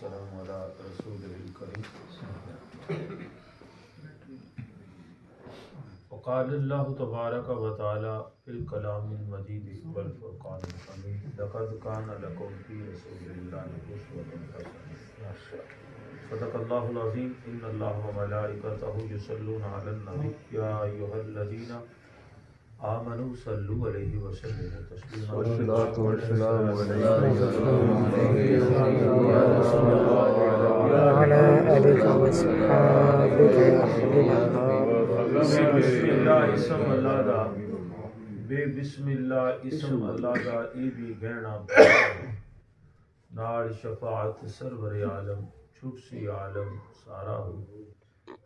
والسلام على رسوله الكريم وقال الله تبارك وتعالى في الكلام المجيد والفرقان الحميد لقد كان لكم في رسول الله أسوة حسنة صدق الله العظيم إن الله وملائكته يصلون على النبي يا أيها الذين آمنوا صلوا عليه وسلموا تسليما والصلاة والسلام وعلى آلك وصحابك يا حبيب بسم اللہ اسم اللہ دا بے بسم اللہ اسم اللہ دا ای بھی گہنا نال شفاعت سرور عالم چھٹ سی عالم سارا ہو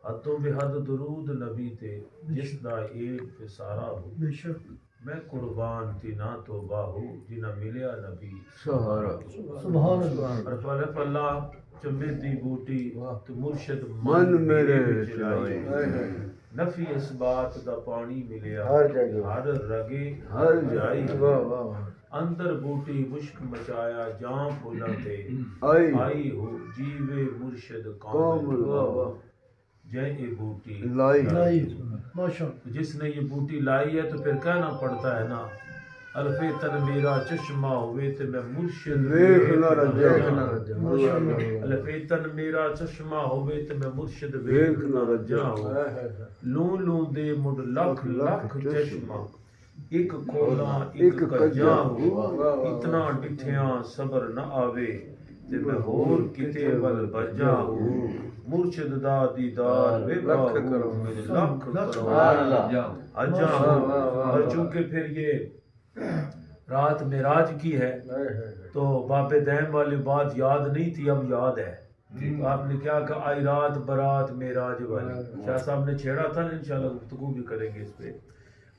حدوں بے حد درود نبی تے جس دا ایک پہ سارا ہو بے شک میں قربان تھی نہ تو باہو جنہ ملیا نبی سہارا سبحان اللہ اور فلف اللہ چمبے دی بوٹی تو مرشد من میرے چلائی چلائی نفی اس بات دا پانی ملیا ہر جگہ ہر رگے ہر جائی واہ واہ اندر بوٹی مشک مچایا جام بولا تے آئی آئی ہو جیوے مرشد کامل کامل واہ واہ جے اے بوٹی لائی ماشاء جس نے یہ بوٹی لائی ہے تو پھر کہنا پڑتا ہے نا الفتن میرا چشمہ ہوئے تے میں مرشد ویکھ نہ رجا الفتن میرا چشمہ ہوئے تے میں مرشد ویکھ نہ رجا ہو لوں لوں دے مڈ لکھ لکھ چشمہ ایک کھولا ایک کجا ہو اتنا ڈٹھیاں صبر نہ آوے تے میں ہور کتے ول بجا ہو مرشد دا دیدار وے لکھ باہو کرو میرے لکھ کرو اللہ اجا ہو اور چونکہ پھر یہ رات معراج کی ہے تو باب دہم والی بات یاد نہیں تھی اب یاد ہے آپ نے کیا کہا آئی رات برات معراج والی شاہ صاحب نے چھیڑا تھا انشاءاللہ گفتگو بھی کریں گے اس پہ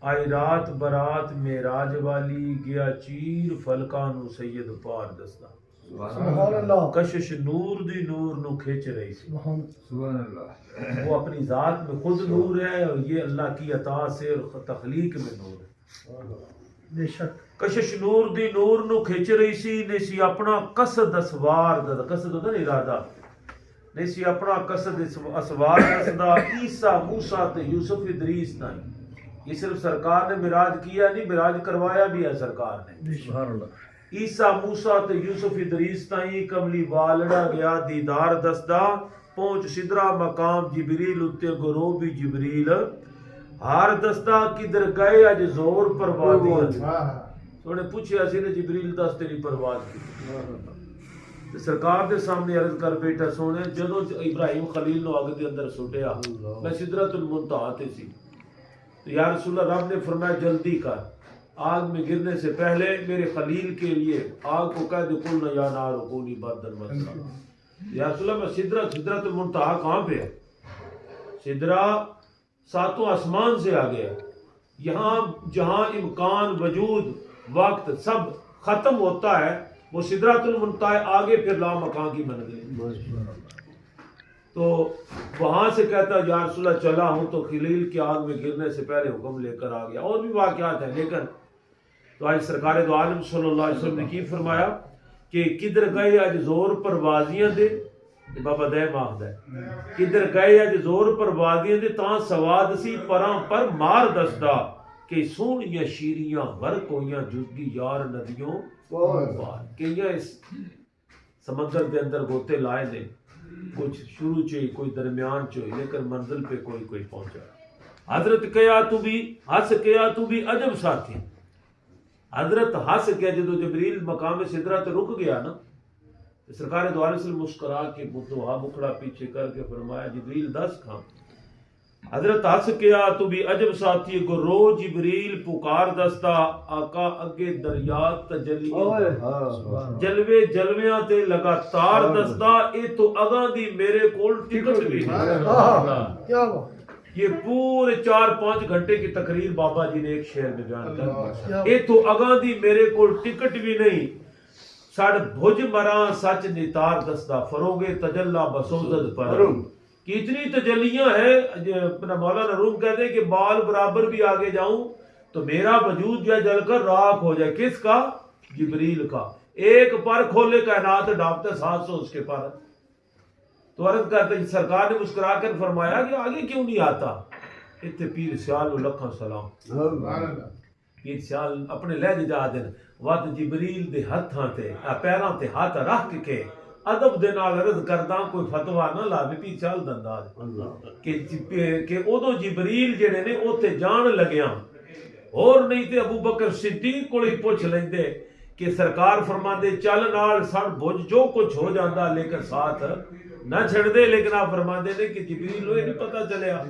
آئی رات برات معراج والی گیا چیر فلکانو سید پار دستا سبحان اللہ کشش نور دی نور نو کھینچ رہی سی سبحان اللہ وہ اپنی ذات میں خود نور ہے اور یہ اللہ کی عطا سے اور تخلیق میں نور ہے بے شک کشش نور دی نور نو کھچ رہی سی نے سی اپنا قصد اسوار دا قصد ہوتا نا ارادہ نے سی اپنا قصد اسوار دسدا عیسیٰ موسیٰ تے یوسف ادریس نہیں یہ صرف سرکار نے معراج کیا نہیں معراج کروایا بھی ہے سرکار نے سبحان اللہ عیسیٰ موسیٰ تے یوسف ادریس تائیں کملی والڑا گیا دیدار دسدا پہنچ سدرا مقام جبریل اتے گرو بھی جبریل ہار دستا کدھر گئے اج زور پرواز دیا سونے پوچھے اسی نے جبریل دس تیری پرواز کی سرکار دے سامنے عرض کر بیٹا سونے جدو ابراہیم خلیل نو آگ دے اندر سٹیا میں سدرۃ المنتہا تے سی تو یا رسول اللہ رب نے فرمایا جلدی کر آگ میں گرنے سے پہلے میرے خلیل کے لیے آگ کو کہہ دے قلنا یا نار کونی بردن وسلام یا رسول اللہ میں سدرۃ المنتہا کہاں پہ ہے سدرہ ساتوں آسمان سے آ گیا یہاں جہاں امکان وجود وقت سب ختم ہوتا ہے وہ سدرۃ المنتہا آگے پھر لا مکان کی منزل تو وہاں سے کہتا یا رسول اللہ چلا ہوں تو خلیل کی آگ میں گرنے سے پہلے حکم لے کر آ گیا اور بھی واقعات ہیں لیکن تو آج سرکار دو عالم صلی اللہ علیہ وسلم نے کی فرمایا کہ کدھر گئے آج زور پر بازیاں دے بابا دے ماہد ہے کدھر گئے اج زور پر وادیاں دے تاں سواد سی پراں پر مار دسدا کہ سونیاں شیریاں غرق ہویاں جزگی یار ندیوں پار کہیاں اس سمندر دے اندر گوتے لائے نے کچھ شروع چوئی کوئی درمیان چوئی لیکن منزل پہ کوئی پہنچا حضرت کیا تو بھی ہس کیا تو بھی عجب ساتھی حضرت ہس کے جدو جبریل مقام سدرہ تے رک گیا نا سرکار دو علیہ وسلم مسکرا کے متوہا مکھڑا پیچھے کر کے فرمایا جبریل دس کھاں حضرت ہس کیا تو بھی عجب ساتھی گو رو جبریل پکار دستا آقا اگے دریا تجلی جلوے جلویاں تے لگاتار دستا اے تو اگاں دی میرے کول ٹکٹ بھی کیا بات یہ پورے 4-5 گھنٹے کی تقریر بابا جی نے ایک شعر میں بیان کر اے تو اگاں دی میرے کول ٹکٹ بھی نہیں ساڑھ بھج مراں سچ نتار دستا فروغ تجلہ بسوزد پر کہ اتنی تجلیاں ہیں اپنا مولانا روم کہتے ہیں کہ بال برابر بھی آگے جاؤں تو میرا وجود جو ہے جل کر راکھ ہو جائے کس کا جبریل کا ایک پر کھولے کائنات ڈھانپتے 700 اس کے پر تو عرض کرتے سرکار نے مسکرا کر فرمایا کہ آگے کیوں نہیں آتا؟ اتنے پیر سیال نو لکھاں سلام، پیر سیال اپنے لہجے جا دین وقت جبریل دے ہتھاں تے پیراں تے ہاتھ رکھ کے ادب دے نال عرض کردا کوئی فتوا نہ لاوے، پیر سیال دا انداز کہ ادو جبریل جڑے نے اوتے جان لگیاں، اور نہیں تے ابو بکر صدیق کو ہی پوچھ لیندے کہ سرکار فرماندے چل نال سن بھج جو کچھ ہو جاندا لیکن ساتھ نہ چھڑ دے، لیکن آپ فرماندے نے کہ جبریل نو نہیں پتہ چلیا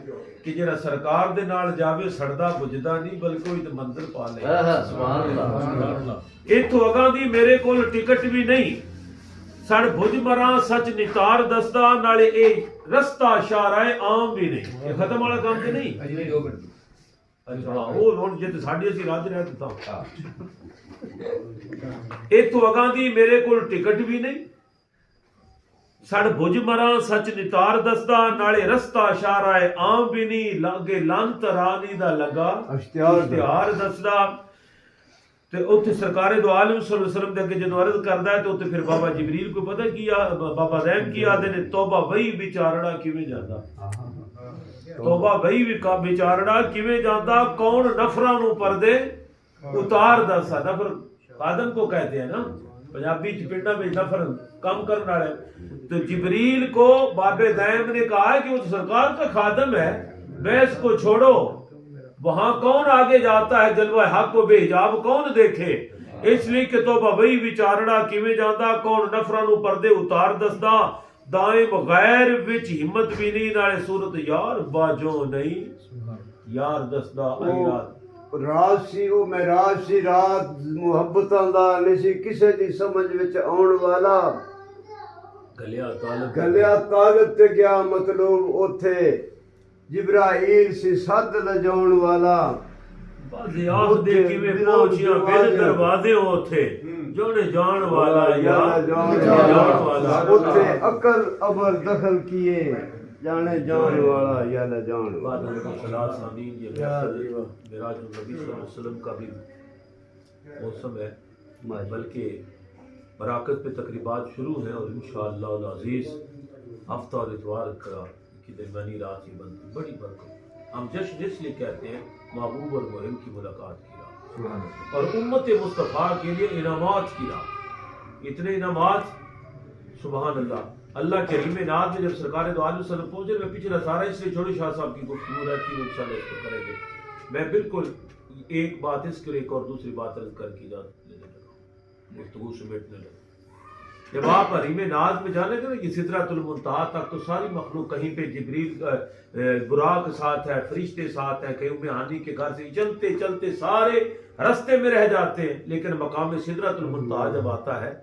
کہ جڑا سرکار دے نال جاوے سڑدا بجدا نہیں بلکہ کوئی تے منزل پا لے۔ سبحان اللہ۔ ایتھوں اگاں دی میرے کول ٹکٹ بھی نہیں، سڑ بھج مراں سچ نتار دسدا، نالے اے رستہ شارائے عام بھی نہیں۔ یہ ختم والا کام تے نہیں؟ اچھا ہاں وہ ہن جے ساڈی اسی راج رہے تا ایتھوں اگاں دی میرے کول ٹکٹ بھی نہیں، سڑ بھج مراں سچ نتار دسدا، نالے رستہ شارائے عام بھی نہیں، لگے لانت رانی دا لگا اشتہار دسدا۔ تے اوتھے سرکار دو عالم صلی اللہ علیہ وسلم دے اگے جدوں عرض کردا ہے تے اوتھے پھر بابا جبریل کو پتہ کیا بابا زین کی آدھے نے توبہ وہی بیچارڑا کیویں جاندا، توبہ وہی بیچارڑا کیویں جاندا، کون نفراں نو پردے اتار دسا۔ نفر آدم کو کہتے ہیں نا پنجابی چ پنڈا میں نفر کام کرنے والے، تو جبریل کو بابے دائم نے کہا ہے کہ وہ سرکار کا خادم ہے، بیس کو چھوڑو، وہاں کون آگے جاتا ہے جلوہ حق و بے حجاب کون دیکھے، اس لیے کہ توبہ وہی بیچارڑا کیویں جاندا، کون نفراں نو پردے اتار دسدا، دائم غیر وچ ہمت بھی نہیں، نالے صورت یار باجو نہیں یار دسدا۔ رات سی وہ معراج سی رات محبتاں دا نہیں کسے دی سمجھ وچ آن والا، گلیا طالب تے گیا مطلوب اوتھے، جبرائیل سی صد لجاؤن والا، بازی آخ دے کیویں پہنچیاں بن دروازے اوتھے جوڑے جان والا یا جان والا، اوتھے عقل ابر دخل کیے جانے جان والا یا نہ جان بعد میں صلاۃ آمین۔ یہ معراج النبی صلی اللہ علیہ وسلم کا بھی موسم ہے، بلکہ براکت پہ تقریبات شروع ہیں، اور انشاءاللہ العزیز ہفتہ اور اتوار کا کی درمیانی رات ہی بنتی بڑی برکت۔ ہم جشن اس لیے کہتے ہیں محبوب اور محب کی ملاقات کی رات، اور امت مصطفیٰ کے لیے انعامات کی رات، اتنے انعامات سبحان اللہ۔ اللہ کے رحیم ناز میں جب سرکار دو عالم وسلم پہنچے، میں پچھلا سارا اس لیے چھوڑی شاہ صاحب کی گفتگو رہتی ہے، انشاءاللہ اس کو کریں گے۔ میں بالکل ایک بات اس کے ایک اور دوسری بات عرض کر کے اجازت لینے لگا، گفتگو سمیٹنے لگا۔ جب آپ حریم ناز میں جانے گے نا یہ سدرۃ المنتہا تک، تو ساری مخلوق کہیں پہ جبریل براق ساتھ ہے، فرشتے ساتھ ہیں، کہیں ام ہانی کے گھر سے چلتے چلتے سارے رستے میں رہ جاتے ہیں، لیکن مقام سدرۃ المنتہا جب آتا ہے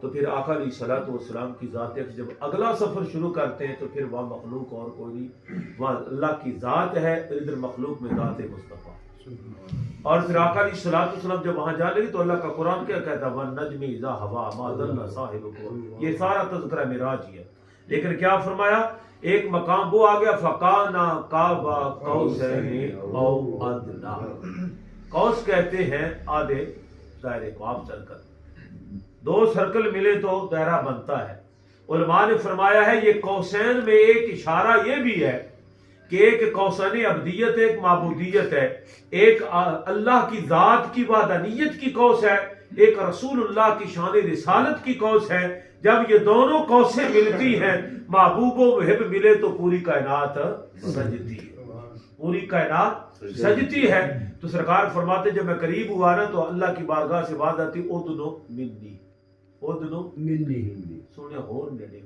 تو پھر آقا علیہ الصلوۃ والسلام کی ذات جب اگلا سفر شروع کرتے ہیں تو پھر وہاں مخلوق اور کوئی نہیں، وہاں اللہ کی ذات ہے، ادھر مخلوق میں ذات مصطفیٰ۔ اور پھر آقا علیہ الصلوۃ والسلام جب وہاں جا لگی تو اللہ کا قرآن کیا کہتا ہے وَالنَّجْمِ إِذَا هَوَىٰ مَا ضَلَّ صَاحِبُكُمْ، یہ سارا تذکرہ معراج ہی ہے، لیکن کیا فرمایا ایک مقام وہ آ گیا فَقَانَا قَابَ قَوْسَيْنِ أَوْ أَدْنَىٰ، قوس کہتے ہیں آدھے دائرے کو، آپ سرکل، دو سرکل ملے تو دائرہ بنتا ہے۔ علماء نے فرمایا ہے یہ قوسین میں ایک اشارہ یہ بھی ہے کہ ایک قوسین عبدیت ایک معبودیت ہے، ایک اللہ کی ذات کی وحدانیت کی قوس ہے، ایک رسول اللہ کی شان رسالت کی قوس ہے۔ جب یہ دونوں قوسیں ملتی ہیں، محبوب و محب ملے تو پوری کائنات سجدتی ہے، پوری کائنات سجدتی ہے۔ تو سرکار فرماتے جب میں قریب ہوا نا تو اللہ کی بارگاہ سے بات آتی اودنو منی، اودنو منی، سونے ہور نیڑے،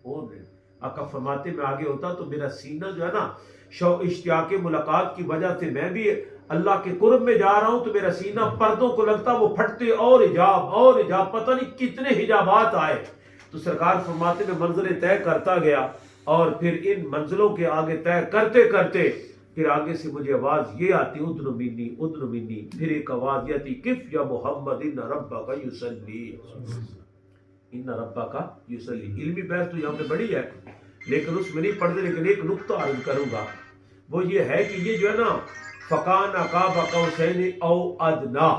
ہور نیڑے۔ آقا فرماتے میں آگے ہوتا تو میرا سینہ جو ہے نا شوق اشتیاق ملاقات کی وجہ سے میں بھی اللہ کے قرب میں جا رہا ہوں تو میرا سینہ پردوں کو لگتا وہ پھٹتے، اور حجاب پتہ نہیں کتنے حجابات آئے۔ تو سرکار فرماتے میں منزلیں طے کرتا گیا، اور پھر ان منزلوں کے آگے طے کرتے کرتے پھر آگے سے مجھے آواز یہ آتی ادنو منی ادنو منی، پھر ایک آواز یہ آتی کف یا محمد ان ربک یصلی، ان ربک یصلی۔ علمی بحث تو یہاں پہ بڑی ہے لیکن اس میں نہیں پڑھتے، لیکن ایک نقطہ عرض کروں گا، وہ یہ ہے کہ یہ جو ہے نا فقان قاب قوسین او ادنا،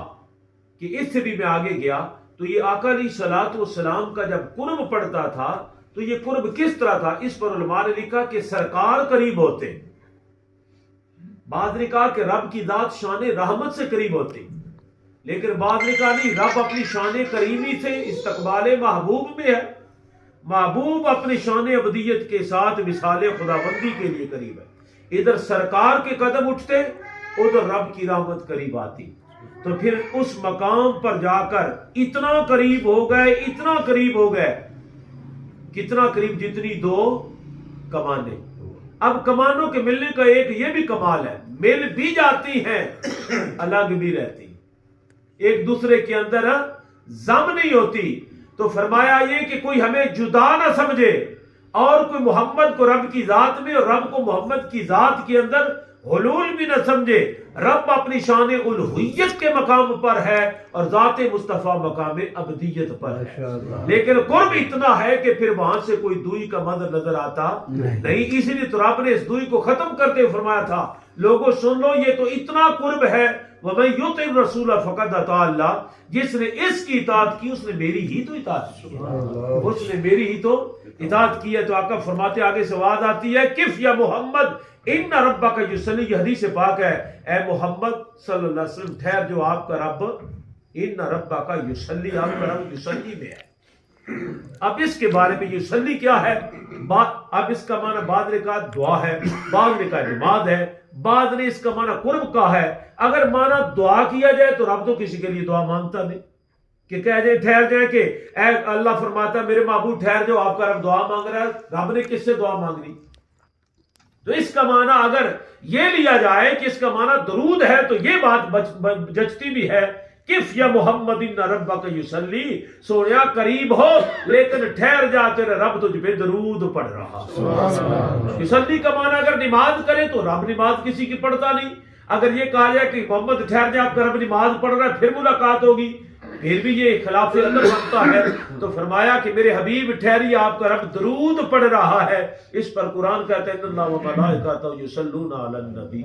کہ اس سے بھی میں آگے گیا تو یہ آقا علیہ الصلوۃ والسلام کا جب قرب پڑتا تھا تو یہ قرب کس طرح تھا؟ اس پر علماء نے لکھا کہ سرکار قریب ہوتے، بعض نے کہا کہ رب کی ذات شان رحمت سے قریب ہوتی، لیکن بعض نے کہا نہیں، رب اپنی شان کریمی سے استقبال محبوب میں ہے، محبوب اپنی شان عبدیت کے ساتھ مثال خداوندی کے لیے قریب ہے، ادھر سرکار کے قدم اٹھتے، ادھر رب کی رحمت قریب آتی، تو پھر اس مقام پر جا کر اتنا قریب ہو گئے، اتنا قریب ہو گئے، کتنا قریب؟ جتنی دو کمانیں۔ اب کمانوں کے ملنے کا ایک یہ بھی کمال ہے، مل بھی جاتی ہیں الگ بھی رہتی، ایک دوسرے کے اندر ضم نہیں ہوتی۔ تو فرمایا یہ کہ کوئی ہمیں جدا نہ سمجھے، اور کوئی محمد کو رب کی ذات میں اور رب کو محمد کی ذات کے اندر حلول بھی نہ سمجھے۔ رب اپنی شان الوہیت کے مقام پر ہے اور ذات مصطفیٰ مقام عبدیت پر ہے، لیکن قرب اتنا ہے کہ پھر وہاں سے کوئی دوئی کا منظر نظر آتا نہیں۔ اسی لیے تو رب نے اس دوئی کو ختم کرتے ہوئے فرمایا تھا، لوگوں سن لو یہ تو اتنا قرب ہے، وَمَن يُطِعِ الرَّسُولَ فَقَدْ أَطَاعَ اللَّهَ، جس نے اس کی اطاعت کی اس نے میری ہی تو اطاعت کی، اس نے میری ہی تو اطاعت کی ہے۔ تو آقا فرماتے آگے سے آواز آتی ہے، کف یا محمد ان ربک یصلی، یہ حدیث پاک ہے، اے محمد صلی اللہ علیہ وسلم ٹھہر جو، آپ کا رب ان ربک یصلی، آپ کا رب یصلی میں ہے۔ اب اس کے بارے میں یصلی کیا ہے؟ اب اس کا معنی بعض نے کہا دعا ہے، بعض نے کہا نماز ہے، بعض نے اس کا معنی قرب کا ہے۔ اگر معنی دعا کیا جائے تو رب تو کسی کے لیے دعا مانگتا نہیں کہ کہہ جائے ٹھہر جائے کہ اے اللہ فرماتا ہے میرے معبود ٹھہر جاؤ، آپ کا رب دعا مانگ رہا ہے، رب نے کس سے دعا مانگنی؟ تو اس کا معنی اگر یہ لیا جائے کہ اس کا معنی درود ہے تو یہ بات جچتی بھی ہے، کف یا محمد ان ربک یصلی، سونیا قریب ہو لیکن ٹھہر جا، تیرے رب تجھ پہ درود پڑھ رہا۔ یصلی کا معنی اگر نماز کرے تو رب نماز کسی کی پڑھتا نہیں، اگر یہ کہا جائے کہ محمد ٹھہر جا آپ کا رب نماز پڑھ رہا ہے پھر ملاقات ہوگی، پھر بھی یہ خلاف ادب بنتا ہے۔ تو فرمایا کہ میرے حبیب ٹھہریے، آپ کا رب درود پڑھ رہا ہے۔ اس پر قرآن کہتا ہے ان اللہ وملائکتہ یصلون علی النبی،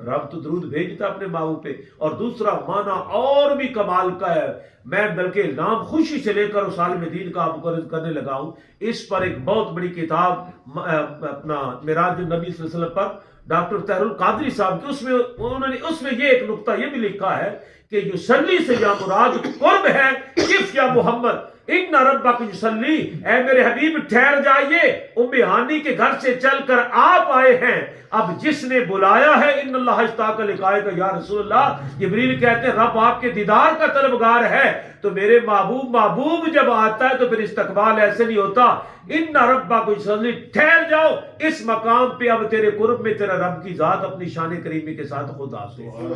رب تو درود بھیجتا اپنے محبوب پہ۔ اور دوسرا معنی اور بھی کمال کا ہے، میں بلکہ نام خوشی سے لے کر اس عالم دین کا آپ کو عرض کرنے لگا ہوں۔ اس پر ایک بہت بڑی کتاب اپنا معراج النبی صلی اللہ علیہ وسلم پر ڈاکٹر طاہر القادری صاحب کی، انہوں نے اس میں یہ ایک نقطہ یہ بھی لکھا ہے کہ یصلی سے یا مراد قرب ہے، کف یا محمد ان ربک یصلی، اے میرے حبیب ٹھہر جائیے، ام ہانی کے گھر سے چل کر آپ آئے ہیں، اب جس نے بلایا ہے ان اللہ اشتاق لقائک یا رسول اللہ، جبریل کہتے ہیں رب آپ کے دیدار کا طلبگار ہے، تو میرے محبوب جب آتا ہے تو پھر استقبال ایسے نہیں ہوتا، ان ربک یصلی، ٹھہر جاؤ اس مقام پہ، اب تیرے قرب میں تیرا رب کی ذات اپنی شان کریمی کے ساتھ خود آتے ہیں۔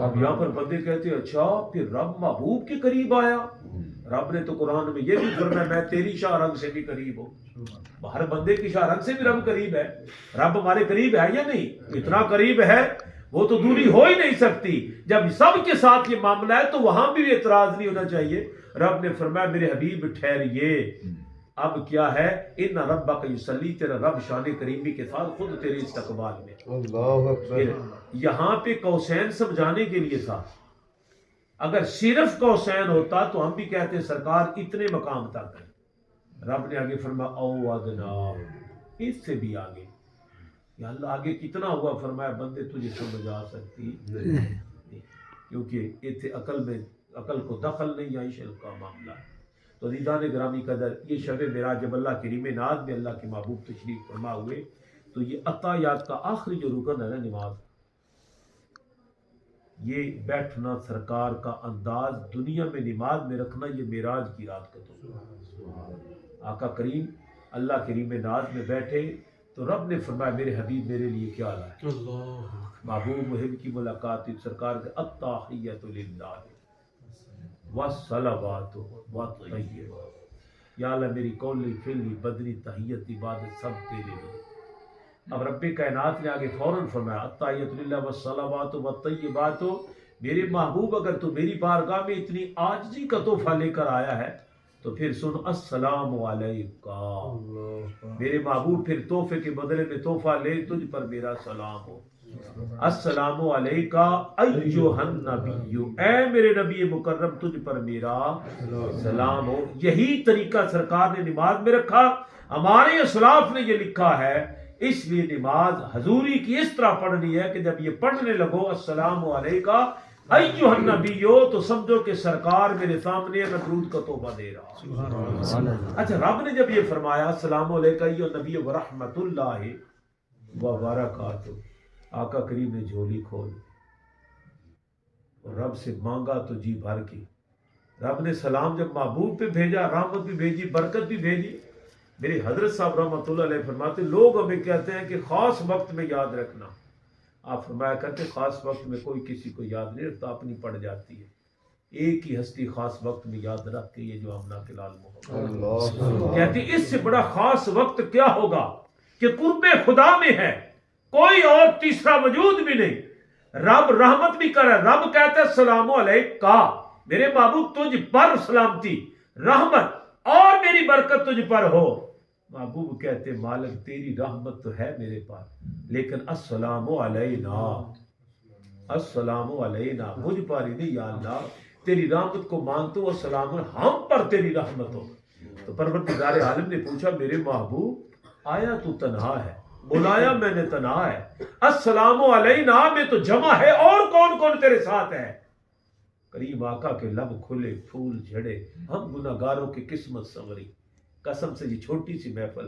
اب یہاں پر بندے کہتے ہیں اچھا پھر رب محبوب کے قریب آیا؟ رب نے تو قرآن میں یہ بھی فرمایا میں تیری شاہ رنگ سے بھی قریب ہوں، ہر بندے کی شاہ رنگ سے بھی رب قریب ہے۔ رب ہمارے قریب ہے یا نہیں؟ اتنا قریب ہے وہ تو دوری ہو ہی نہیں سکتی۔ جب سب کے ساتھ یہ معاملہ ہے تو وہاں بھی اعتراض نہیں ہونا چاہیے۔ رب نے فرمایا میرے حبیب ٹھہریے، اب کیا ہے ان ربک یصلی، تیرا رب شان کریمی کے ساتھ خود تیرے استقبال میں۔ اللہ اکبر۔ یہاں پہ قوسین سمجھانے کے لیے تھا، اگر صرف قوسین ہوتا تو ہم بھی کہتے سرکار اتنے مقام تک ہے۔ رب نے آگے فرمایا او ادنا، اس سے بھی آگے، یا اللہ آگے کتنا ہوا؟ فرمایا بندے تجھے سمجھ آ سکتی نہیں، کیونکہ اتنے عقل کو دخل نہیں آئی، شرک کا معاملہ ہے۔ تو عزیزان گرامی قدر، یہ شب معراج جب اللہ کریم ناز میں اللہ کے محبوب تشریف فرما ہوئے تو یہ عطایات کا آخری جو رکن ہے نا نماز، یہ بیٹھنا سرکار کا انداز دنیا میں نماز میں رکھنا، یہ معراج کی رات کا تو آقا کریم اللہ کریم ناز میں بیٹھے تو رب نے فرمایا میرے حبیب میرے لیے کیا لائے؟ محبوب محب کی ملاقات، سرکار کے التحیۃ للہ والصلوات والطیبات، یا اللہ میری قولی فعلی بدنی تحیت عبادت سب تیرے لیے۔ اب رب کائنات نے آگے فوراً فرمایا التحیۃ للہ والصلوات والطیبات، میرے محبوب اگر تو میری بارگاہ میں اتنی عاجزی کا تحفہ لے کر آیا ہے تو پھر سن السلام علیکہ، میرے محبوب پھر تحفے کے بدلے میں تحفہ لے، تجھ پر میرا سلام ہو۔ السلام علیکہ ایھا النبی، اے میرے نبی مکرم تجھ پر میرا سلام ہو۔ یہی طریقہ سرکار نے نماز میں رکھا، ہمارے اسلاف نے یہ لکھا ہے، اس لیے نماز حضوری کی اس طرح پڑھنی ہے کہ جب یہ پڑھنے لگو السلام علیکہ ایھا النبی تو سمجھو کہ سرکار میرے سامنے میں درود کا توبہ دے رہا۔ اچھا، رب نے جب یہ فرمایا السلام علیکہ ایھا النبی ورحمۃ اللہ وبرکاتہ، آقا کریم نے جھولی کھول اور رب سے مانگا تو جی بھر کی۔ رب نے سلام جب محبوب پہ بھیجا، رحمت بھی بھیجی، برکت بھی بھیجی۔ میرے حضرت صاحب رحمۃ اللہ علیہ فرماتے لوگ ہمیں کہتے ہیں کہ خاص وقت میں یاد رکھنا، آپ فرمایا کرتے خاص وقت میں کوئی کسی کو یاد نہیں رکھتا، اپنی پڑ جاتی ہے۔ ایک ہی ہستی خاص وقت میں یاد رکھ کے یہ جو آمنہ کے لال محمد کہتی اس سے بڑا خاص وقت کیا ہوگا کہ قرب خدا میں ہے، کوئی اور تیسرا وجود بھی نہیں۔ رب رحمت بھی کر رہا ہے، رب کہتا ہے السلام علیکہ، میرے محبوب تجھ پر سلامتی، رحمت اور میری برکت تجھ پر ہو۔ محبوب کہتے مالک تیری رحمت تو ہے میرے پاس، لیکن السلام علینا، السلام علینا، مجھ پر ہی نہیں یا اللہ، تیری رحمت کو مانتا ہوں، السلام ہم پر تیری رحمت ہو۔ تو پروردگار عالم نے پوچھا میرے محبوب آیا تو تنہا ہے، بلایا میں نے تنہا ہے، السلام علینا میں تو جمع ہے، اور کون کون تیرے ساتھ ہے؟ کریم آقا کے لب کھلے، پھول جھڑے، ہم گناہگاروں کی قسمت سنوری۔ قسم سے یہ چھوٹی سی محفل،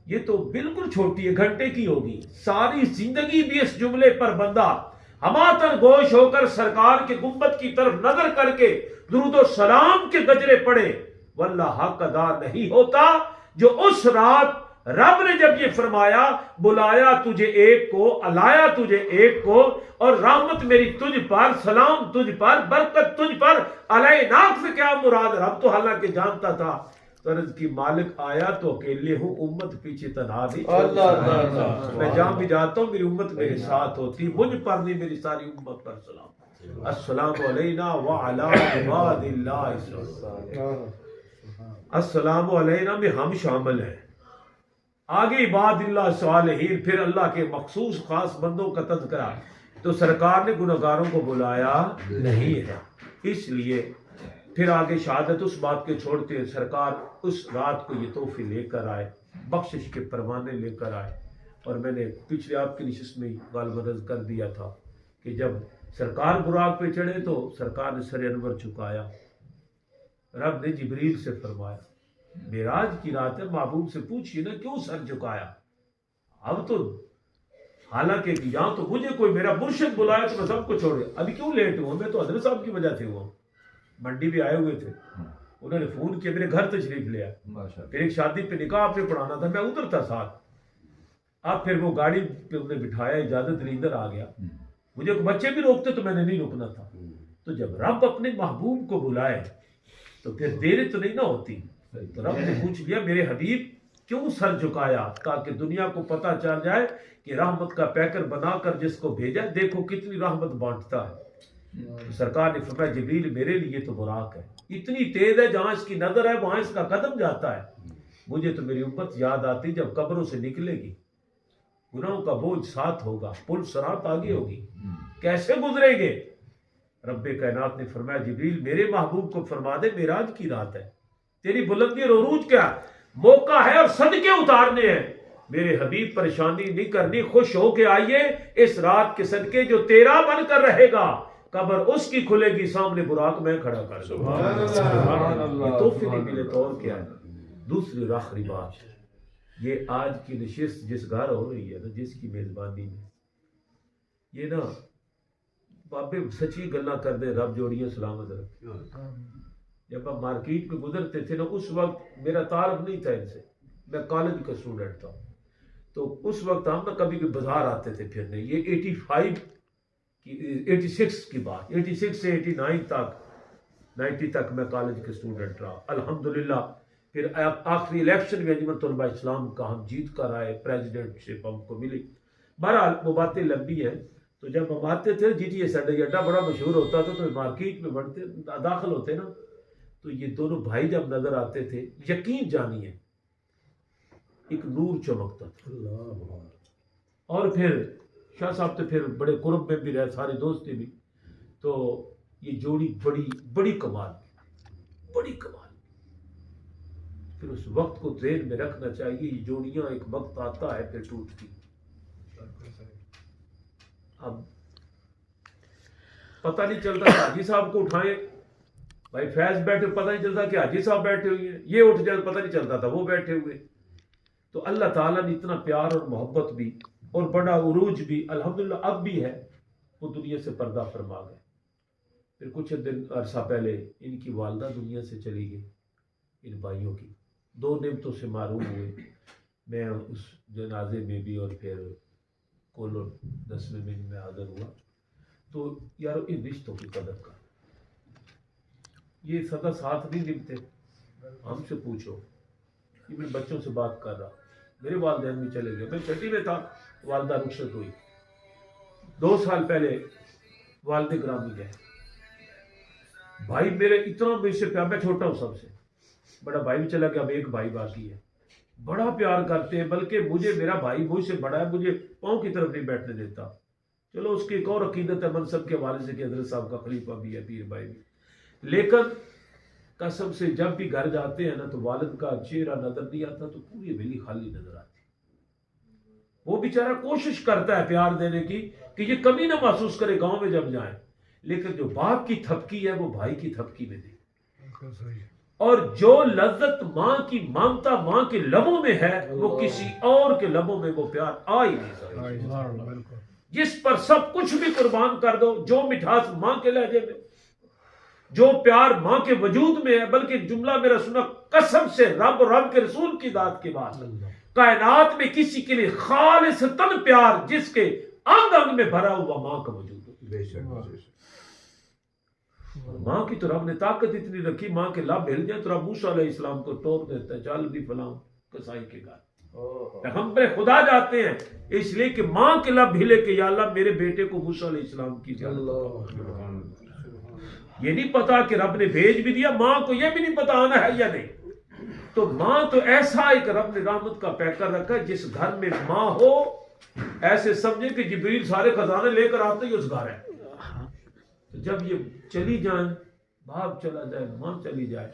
یہ تو بالکل چھوٹی ہے، گھنٹے کی ہوگی، ساری زندگی بھی اس جملے پر بندہ ہماتن گوش ہو کر سرکار کے گنبد کی طرف نظر کر کے درود و سلام کے گجرے پڑے، واللہ حق ادا نہیں ہوتا جو اس رات رب نے جب یہ فرمایا بلایا تجھے ایک کو، الایا تجھے ایک کو، اور رحمت میری تجھ پر، سلام تجھ پر، برکت تجھ پر، علیہ سے کیا مراد؟ رب تو حالانکہ جانتا تھا، طرز کی مالک آیا تو اکیلے ہوں، امت پیچھے تنہا بھی، میں جہاں بھی جاتا ہوں میری امت میرے ساتھ ہوتی، مجھ پر نہیں میری ساری امت پر سلام۔ السلام علینا وعلی عباد اللہ الصالحین، السلام علینا میں ہم شامل ہیں، آگے عباد اللہ صالحین، پھر اللہ کے مخصوص خاص بندوں کا تذکرہ۔ تو سرکار نے گناہگاروں کو بلایا نہیں ہے، اس لیے پھر آگے شہادت اس بات کے چھوڑتے ہیں سرکار اس رات کو یہ تحفے لے کر آئے، بخشش کے پروانے لے کر آئے۔ اور میں نے پچھلے آپ کی نشست میں غالب عرض کر دیا تھا کہ جب سرکار براق پہ چڑھے تو سرکار نے سر انور جھکایا، رب نے جبریل سے فرمایا معراج کی رات ہے، محبوب سے پوچھیے نا کیوں سر جھکایا؟ اب تو حالانکہ یہاں تو مجھے کوئی میرا مرشد بلایا تو میں سب کو چھوڑے، ابھی کیوں لیٹ ہوا؟ میں تو حضرت صاحب کی وجہ سے ہوا، منڈی بھی آئے ہوئے تھے، انہوں نے فون کیا، میرے گھر تشریف لیا، پھر ایک شادی پہ نکاح پہ پڑھانا تھا، میں ادھر تھا ساتھ۔ اب پھر وہ گاڑی پہ انہیں بٹھایا، اجازت لی، ادھر آ گیا، مجھے بچے بھی روکتے تو میں نے نہیں روکنا تھا۔ تو جب رب اپنے محبوب کو بلائے تو پھر دیر تو نہیں نہ ہوتی، تو رب نے پوچھ لیا میرے حبیب کیوں سر جھکایا؟ تاکہ دنیا کو پتہ چل جائے کہ رحمت کا پیکر بنا کر جس کو بھیجا دیکھو کتنی رحمت بانٹتا ہے۔ سرکار نے فرمایا جبریل میرے لیے تو براق ہے، اتنی تیز ہے جہاں اس کی نظر ہے وہاں اس کا قدم جاتا ہے، مجھے تو میری امت یاد آتی جب قبروں سے نکلے گی، گناہوں کا بوجھ ساتھ ہوگا، پل صراط آگے ہوگی، کیسے گزریں گے؟ رب کائنات نے فرمایا جبریل میرے محبوب کو فرما دے معراج کی رات ہے، تیری بلندی اور عروج کیا موقع ہے اور صدقے اتارنے ہیں، میرے حبیب پریشانی نہیں کرنی، خوش ہو کے آئیے اس رات کے صدقے جو تیرا بن کر رہے گا، قبر اس کی کھلے گی، سامنے براق میں کھڑا کر دوں گا۔ یہ تحفے نہیں ملے تو اور کیا ہے؟ دوسری اور آخری بات، یہ آج کی نشست جس گھر ہو رہی ہے نا، جس کی میزبانی میں، یہ نا بابے سچی گلا کر دیں، رب جوڑیاں سلامت رکھے۔ جب ہم مارکیٹ میں گزرتے تھے نا، اس وقت میرا تعارف نہیں تھا ان سے، میں کالج کا اسٹوڈنٹ تھا، تو اس وقت ہم نا کبھی بھی بازار آتے تھے پھرنے، یہ 86 کی بات، 86 سے 89 تک، 90 تک میں کالج کا اسٹوڈنٹ رہا الحمدللہ۔ پھر آخری الیکشن میں انجمن طلباء اسلام کا ہم جیت کر آئے، پریزیڈنٹ شپ ہم کو ملی۔ بہرحال وہ باتیں لمبی ہیں، تو جب ہم آتے تھے جی ٹی اے سنڈے اڈا بڑا مشہور ہوتا تھا، تو مارکیٹ میں بڑھتے داخل ہوتے نا، تو یہ دونوں بھائی جب نظر آتے تھے یقین جانیے ایک نور چمکتا تھا، اور پھر شاہ صاحب تو پھر بڑے قرب میں بھی رہے، سارے دوست تھے بھی. تو یہ جوڑی بڑی کمال، بڑی کمال. پھر اس وقت کو ذہن میں رکھنا چاہیے، یہ جوڑیاں ایک وقت آتا ہے پھر ٹوٹتی. اب پتہ نہیں چلتا کہ حاجی صاحب کو اٹھائیں، بھائی فیض بیٹھے، پتہ نہیں چلتا کہ حاجی صاحب بیٹھے ہوئے ہیں، یہ اٹھ جائے پتہ نہیں چلتا تھا وہ بیٹھے ہوئے. تو اللہ تعالیٰ نے اتنا پیار اور محبت بھی اور بڑا عروج بھی الحمدللہ اب بھی ہے، وہ دنیا سے پردہ فرما گئے. پھر کچھ دن عرصہ پہلے ان کی والدہ دنیا سے چلی گئی، ان بھائیوں کی 2 نعمتوں سے محروم ہوئے. میں اس جنازے میں بھی اور پھر کولر 10ویں میں حاضر ہوا. تو یار ان رشتوں کی قدر کر، یہ سدا ساتھ نہیں نبھتے. ہم سے پوچھو، یہ میرے بچوں سے بات کر رہا، میرے والدین بھی چلے گئے، میں چھٹی میں تھا، والدہ رخصت ہوئی. 2 سال پہلے والد گرامی گئے. بھائی میرے اتنا مجھ سے پیار، میں چھوٹا ہوں سب سے، بڑا بھائی بھی چلا گیا، اب ایک بھائی باقی ہے. بڑا پیار کرتے ہیں، بلکہ مجھے میرا بھائی مجھ سے بڑا ہے، مجھے پاؤں کی طرف نہیں بیٹھنے دیتا. چلو اس کی ایک اور عقیدت ہے منصب کے حوالے سے کہ حضرت صاحب کا خلیفہ بھی ہے، پیر بھائی بھی. لیکن قسم سے جب بھی گھر جاتے ہیں نا تو والد کا چہرہ نظر نہیں آتا، تو پوری حویلی خالی نظر آتی. وہ بیچارہ کوشش کرتا ہے پیار دینے کی کہ یہ کمی نہ محسوس کرے گاؤں میں جب جائیں، لیکن جو باپ کی تھپکی ہے وہ بھائی کی تھپکی میں دی. اور جو لذت ماں کی مامتا ماں کے لبوں میں ہے وہ کسی اور کے لبوں میں وہ پیار آ ہی نہیں سکتا. جس پر سب کچھ بھی قربان کر دو، جو مٹھاس ماں کے لہجے میں، جو پیار ماں کے وجود میں ہے، بلکہ جملہ میرا سنا قسم سے رب اور رب کے رسول کی ذات کی بات، کائنات میں کسی کے لیے خالص تن پیار جس کے انگ انگ میں بھرا ہوا ماں کا وجود ہے. بے شک. ماں کی تو رب نے طاقت اتنی رکھی، ماں کے لب ہل جائے تو رب موسیٰ علیہ السلام کو توڑ دیتا ہے، چل بھی فلاں کسائی کے گھر. ہم پہ خدا جاتے ہیں اس لیے کہ ماں کے لب ہلے کہ یا اللہ میرے بیٹے کو موسیٰ علیہ السلام کی جانت. یہ نہیں پتا کہ رب نے بھیج بھی دیا، ماں کو یہ بھی نہیں پتا آنا ہے یا نہیں. تو ماں تو ایسا ایک رب نے رحمت کا پیکر رکھا ہے، جس گھر میں ماں ہو ایسے سمجھے کہ جبریل سارے خزانے لے کر آتے ہی اس گھر ہے. جب یہ چلی جائیں، باپ چلا جائے، ماں چلی جائے،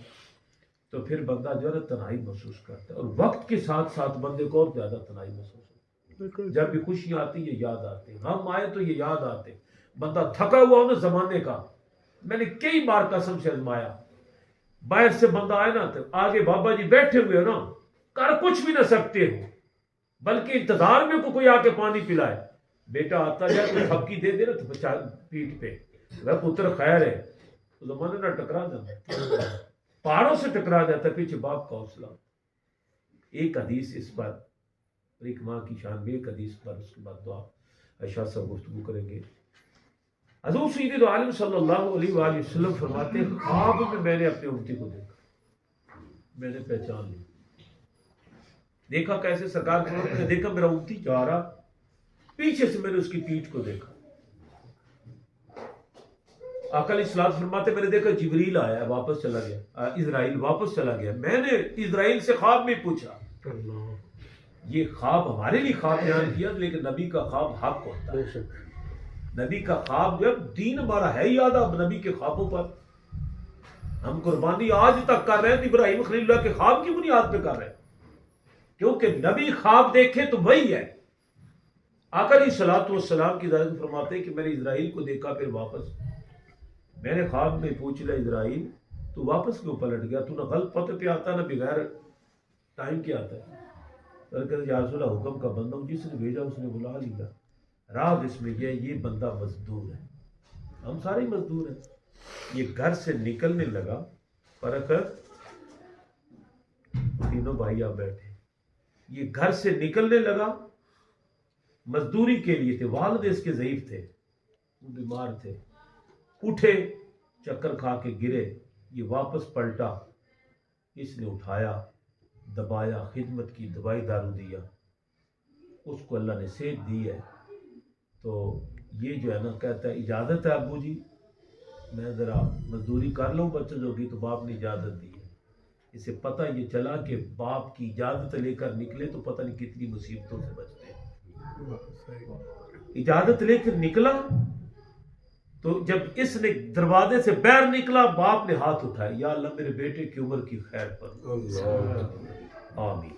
تو پھر بندہ جو ہے تنہائی محسوس کرتا ہے. اور وقت کے ساتھ ساتھ بندے کو اور زیادہ تنہائی محسوس ہوتی ہے. جب بھی خوشیاں آتی ہیں یہ یاد آتے ہیں، ہم آئے تو یہ یاد آتے ہیں. بندہ تھکا ہوا ہو نا زمانے کا، میں نے کئی بار قسم سے آزمایا، باہر سے بندہ آئے نا تو آگے بابا جی بیٹھے ہوئے ہو نا، کر کچھ بھی نہ سکتے ہو، بلکہ انتظار میں کوئی آ کے پانی پلائے. بیٹا آتا جائے کوئی تھپکی دے دے نا تو پیٹ پہ، وہ پتر خیر ہے، تو زمانے نہ ٹکرا جاتا، پہاڑوں سے ٹکرا جاتا، پیچھے باپ کا حوصلہ. ایک حدیث اس پر، ایک ماں کی شان میں ایک حدیث پر، اس کے بعد دعا عائشہ سے گفتگو کریں گے. حضور سید عالم صلی اللہ علیہ وآلہ وسلم فرماتے ہیں خواب میں میں نے اپنے امتی کو دیکھا، میں نے پہچان لی. دیکھا کیسے؟ سرکار نے دیکھا میرا امتی جا رہا، پیچھے سے میں نے اس کی پیٹھ کو دیکھا. آقا علیہ السلام فرماتے میں نے دیکھا جبریل آیا واپس چلا گیا، اسرائیل واپس چلا گیا. میں نے اسرائیل سے خواب میں پوچھا، یہ خواب ہمارے لیے خواب بیان کیا، لیکن نبی کا خواب حق ہوتا ہے. نبی کا خواب جب دین ہمارا ہے ہی آدھا نبی کے خوابوں پر. ہم قربانی آج تک کر رہے ہیں ابراہیم خلیل اللہ کے خواب کی بنیاد پہ کر رہے ہیں، کیونکہ نبی خواب دیکھے تو وہی ہے. آقا علیہ الصلوۃ والسلام کی ذات فرماتے ہیں کہ میں نے اسرائیل کو دیکھا، پھر واپس میں نے خواب میں پوچھ لیا اسرائیل تو واپس کیوں پلٹ گیا؟ تو نہ غلط پتے پہ آتا نہ بغیر ٹائم کے آتا ہے. یا رسول اللہ حکم کا بندہ ہوں، جس نے بھیجا اس نے بلا لیا. راز اس میں یہ بندہ مزدور ہے، ہم سارے مزدور ہیں. یہ گھر سے نکلنے لگا، فرق تینوں بھائی آپ بیٹھے، یہ گھر سے نکلنے لگا مزدوری کے لیے تھے. والد اس کے ضعیف تھے، وہ بیمار تھے، اٹھے چکر کھا کے گرے، یہ واپس پلٹا، اس نے اٹھایا، دبایا، خدمت کی، دوائی دارو دیا، اس کو اللہ نے صحت دی ہے. تو یہ جو ہے نا کہتا ہے اجازت ہے ابو جی میں ذرا مزدوری کر لوں بچوں جوگی، تو باپ نے اجازت دی ہے. اسے پتہ یہ چلا کہ باپ کی اجازت لے کر نکلے تو پتہ نہیں کتنی مصیبتوں سے بچتے ہیں. اجازت لے کر نکلا تو جب اس نے دروازے سے باہر نکلا باپ نے ہاتھ اٹھایا یا اللہ میرے بیٹے کی عمر کی خیر پر آمین.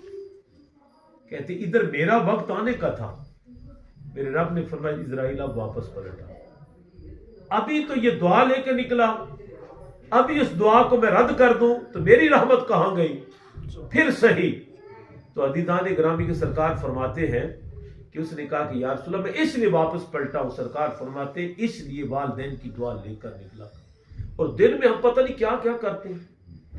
کہتے ادھر میرا وقت آنے کا تھا, میرے رب نے فرمایا اسرائیل اب واپس پلٹا. ابھی تو یہ دعا لے کے نکلا, ابھی اس دعا کو میں رد کر دوں تو میری رحمت کہاں گئی؟ پھر صحیح. تو عزیزان گرامی کے سرکار فرماتے ہیں کہ اس نے کہا کہ یا رسول اللہ میں اس لیے واپس پلٹا ہوں. سرکار فرماتے اس لیے والدین کی دعا لے کر نکلا. اور دن میں ہم پتہ نہیں کیا کیا کرتے ہیں,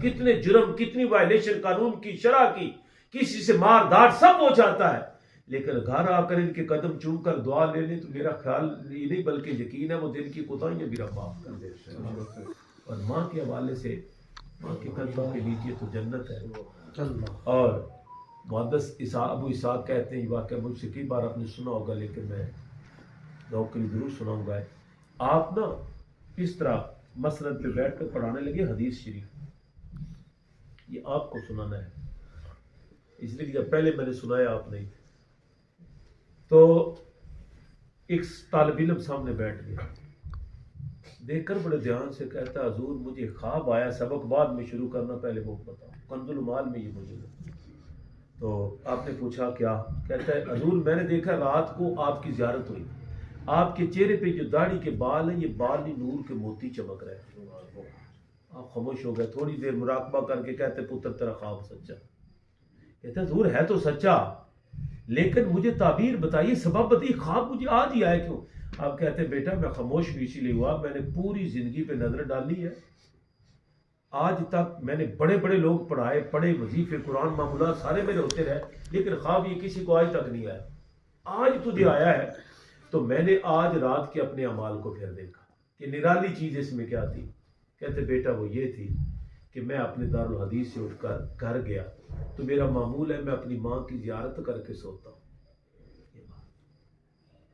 کتنے جرم, کتنی وائلیشن قانون کی, شرع کی, کسی سے مار داڑ سب ہو جاتا ہے, لیکن گھر آ کر ان کے قدم چوم کر دعا لے لیں تو میرا خیال یہ نہیں بلکہ یقین ہے وہ دل کی کوتاہیاں بھی رب معاف کر دیتے ہیں. اور ماں کے حوالے سے ماں کے قدموں کے نیچے تو جنت ہے. اور محدث ابو اسحاق کہتے ہیں یہ واقعہ مجھ سے کئی بار آپ نے سنا ہوگا لیکن میں ذوق کے لیے ضرور سناؤں گا. آپ نا اس طرح مسند پہ بیٹھ کر پڑھانے لگے حدیث شریف, یہ آپ کو سنانا ہے اس لیے کہ جب پہلے میں نے سنایا آپ نہیں. تو ایک طالب علم سامنے بیٹھ گیا, دیکھ کر بڑے دھیان سے کہتا ہے حضور مجھے خواب آیا, سبق بعد میں شروع کرنا پہلے وہ بتاؤ, کنز المال میں یہ مجھے. تو آپ نے پوچھا کیا؟ کہتا ہے حضور میں نے دیکھا رات کو آپ کی زیارت ہوئی, آپ کے چہرے پہ جو داڑھی کے بال ہیں یہ بال ہی نور کے موتی چمک رہے ہیں. آپ خاموش ہو گئے, تھوڑی دیر مراقبہ کر کے کہتے پتر تیرا خواب سچا. کہتا ہے حضور ہے تو سچا لیکن مجھے تعبیر بتائیے, سبب بتائیے, خواب مجھے آج ہی آیا کیوں؟ آپ کہتے ہیں بیٹا میں خاموش بھی اسی لیے ہوا, میں نے پوری زندگی پہ نظر ڈالی ہے, آج تک میں نے بڑے بڑے لوگ پڑھائے, پڑھے, وظیفے, قرآن, معمولات سارے میرے ہوتے رہے, لیکن خواب یہ کسی کو آج تک نہیں آیا. آج تجھے آیا ہے تو میں نے آج رات کے اپنے اعمال کو پھر دیکھا کہ نرالی چیز اس میں کیا تھی. کہتے بیٹا وہ یہ تھی کہ میں اپنے دارالحدیث سے اٹھ کر گھر گیا تو میرا معمول ہے میں اپنی ماں کی زیارت کر کے سوتا ہوں,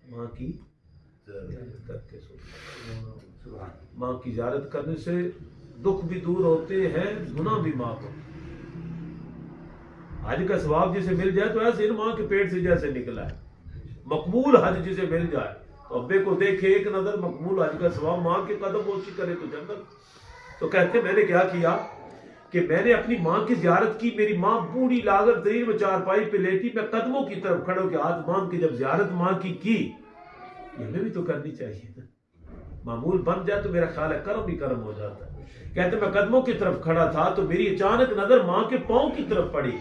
ماں کی زیارت کر کے سوتا ہوں. ماں کی زیارت کرنے سے دکھ بھی دور ہوتے ہیں, گناہ بھی معاف ہوتے ہیں. حج کا ثواب جسے مل جائے تو ایسے ماں کے پیٹ سے جیسے نکلا ہے, مقبول حج جسے مل جائے تو ابے کو دیکھے ایک نظر, مقبول حج کا ثواب ماں کے قدم پوشی کرے تو جنت. تو کہتے میں نے کیا کیا کہ میں نے اپنی ماں کی زیارت کی, میری ماں بوڑھی لاغر ترین میں چارپائی پہ لیٹی, میں قدموں کی طرف کھڑا ہو کے ہاتھ مانگ کے جب زیارت ماں کی یہ ہمیں بھی تو کرنی چاہیے نا, معمول بن جائے تو میرا خیال ہے کرم ہی کرم ہو جاتا ہے. کہتے میں قدموں کی طرف کھڑا تھا تو میری اچانک نظر ماں کے پاؤں کی طرف پڑی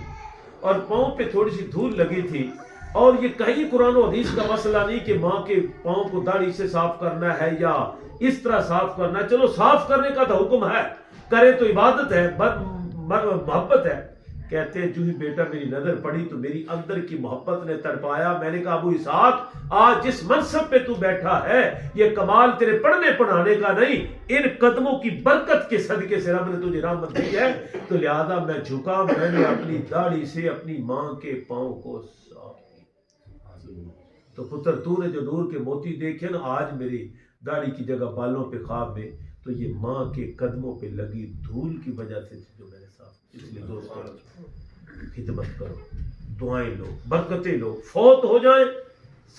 اور پاؤں پہ تھوڑی سی دھول لگی تھی, اور یہ کہیں قرآن و حدیث کا مسئلہ نہیں کہ ماں کے پاؤں کو داڑھی سے صاف کرنا ہے یا اس طرح صاف کرنا ہے, چلو صاف کرنے کا تو حکم ہے, کرے تو عبادت ہے, محبت ہے. کہتے ہیں جو ہی بیٹا میری نظر پڑی تو میری اندر کی محبت نے تڑپایا. میں نے کہا ابو اسحاق آج جس منصب پہ تو بیٹھا ہے یہ کمال تیرے پڑھنے پڑھانے کا نہیں, ان قدموں کی برکت کے صدقے سے رب نے تجھے رحمت دی ہے, تو لہذا میں جھکا, میں نے اپنی داڑھی سے اپنی ماں کے پاؤں کو صاف کیا. تو پتر تو نے جو نور کے موتی دیکھے نا آج میری داڑھی کی جگہ بالوں پہ خواب میں, تو یہ ماں کے قدموں پہ لگی دھول کی وجہ سے جو میں نے صاف. اس لیے دوستو خدمت کرو, دعائیں لو, برکتیں لو, فوت ہو جائیں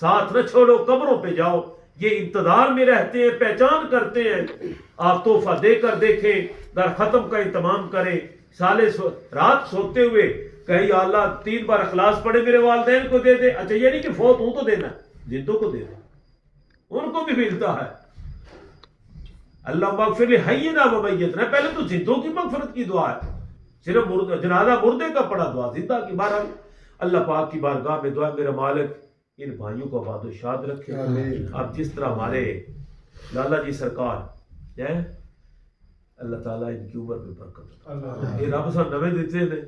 ساتھ نہ چھوڑو, قبروں پہ جاؤ, یہ انتظار میں رہتے ہیں, پہچان کرتے ہیں. آپ تحفہ دے کر دیکھیں, در ختم کا اہتمام کریں, سالے رات سوتے ہوئے کہیں یا اللہ 3 بار اخلاص پڑھے میرے والدین کو دے دے. اچھا یہ نہیں کہ فوت ہوں تو دینا, زندوں کو دے دے, ان کو بھی ملتا ہے. اللہ مغفر لی حینا و میتنا, پہلے تو زندوں کی مغفرت کی دعا ہے, صرف جنازہ مردے کا پڑا دعا زندہ کی. بہرحال اللہ پاک کی بارگاہ میں دعا میرا مالک ان بھائیوں کو آباد و شاد رکھے. اب جس طرح ہمارے لالا جی سرکار ہے, اللہ تعالیٰ ان کی عمر میں برکت, یہ رب صاحب نویں دیتے ہیں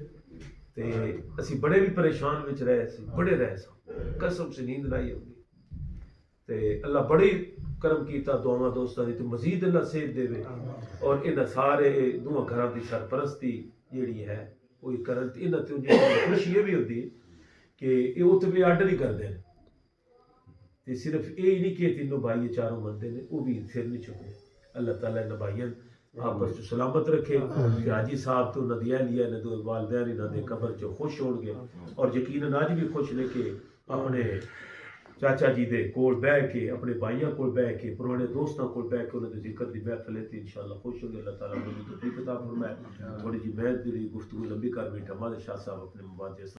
تے اسی بڑے بھی پریشان وچ رہے سی, بڑے رہے سا, قسم سے نیند نہیں ہوگی تے اللہ بڑی کرم کیتا. دعاواں دوستاں دی تو مزید اللہ صحت دے, اور ان سارے دو گھراں دی سرپرستی جیڑی ہے وہ کرن تے انہاں تے خوشی یہ بھی ہوندی ہے کہ یہ اتنے آرڈر ہی کردے ہیں, تے صرف یہ نہیں کہ تینوں بھائی چاروں بندے نے وہ بھی سر نہیں چکے. اللہ تعالیٰ ان بھائیاں آپس چ سلامت رکھے کہ حاجی صاحب تو انہاں دی اہلیہ نے دو والدین انہاں دے قبر چ خوش ہون گے, اور یقیناً اج بھی خوش نے کہ اپنے چاچا جی دے کول بیٹھ کے اپنے بھائیاں کول بیٹھ کے پرانے دوستاں کول بیٹھ کے انہاں دے ذکر دی محفل تے انشاءاللہ خوش ہوں گے. اللہ تعالیٰ مجھے توفیق عطا فرمائے. تھوڑی جی میں دی گفتگو لمبی کر بیٹھا. ماں شاہ صاحب اپنے مبادئ